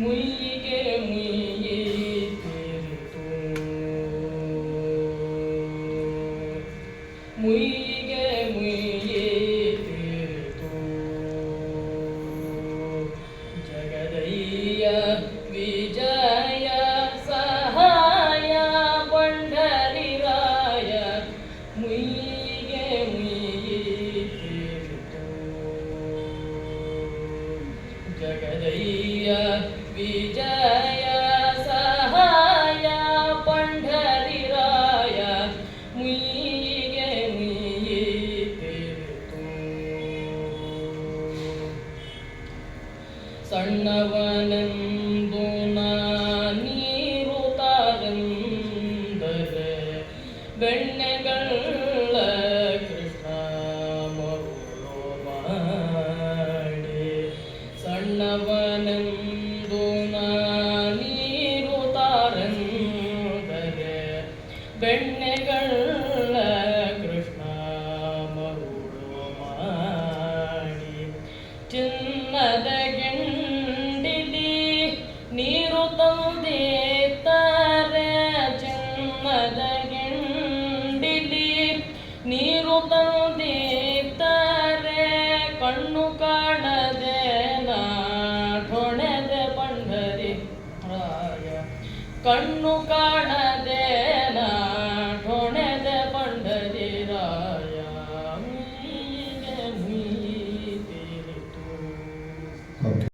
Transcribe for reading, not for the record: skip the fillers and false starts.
ಮುಯ್ಯಿಗೆ ಮುಯ್ಯಿತೀರಿತು ಮುಯ್ಯಿಗೆ ಮುಯ್ಯಿತೀರಿತು ಜಗದಯ್ಯ ವಿಜಯ ಸಹಾಯ ಪಂಡರಿರಾಯ ಮುಯ್ಯಿಗೆ ಮುಯ್ಯಿತೀರಿತು ಜಗದಯ್ಯ ವಿಜಯ ಸಹಾಯ ಪಂಡರಿರಾಯ ಮುಯ್ಯಿಗೆ ಮುಯ್ಯಿತೀರಿತು ಸಣ್ಣವನೆಂದು ನೀರು ತಾರೆಂದರೆ ಬೆಣ್ಣೆಗಳ ಕೃಷ್ಣ ಮರುಳೋ ಮಾಡಿ ಸಣ್ಣವನೆಂದು ನೀರು ತಾರೆಂದರೆ ಬೆಣ್ಣೆಗಳ ಕೃಷ್ಣ ಮರುಳೋ ಮಾಡಿ ಚಿನ್ನದ ಗೆಂಡಿಲಿ ನೀರು ತಂದಿದ್ದಾರೆ ಚಿನ್ನದ ಗೆಂಡಿಲಿ ನೀರು ತಂದಿದ್ದಾರೆ ಕಣ್ಣು ಕಾಣದೆ ನಾಠೊಣೆದೆ ಪಂಡರಿ ರಾಯ ಕಣ್ಣು ಕಾಣದೆ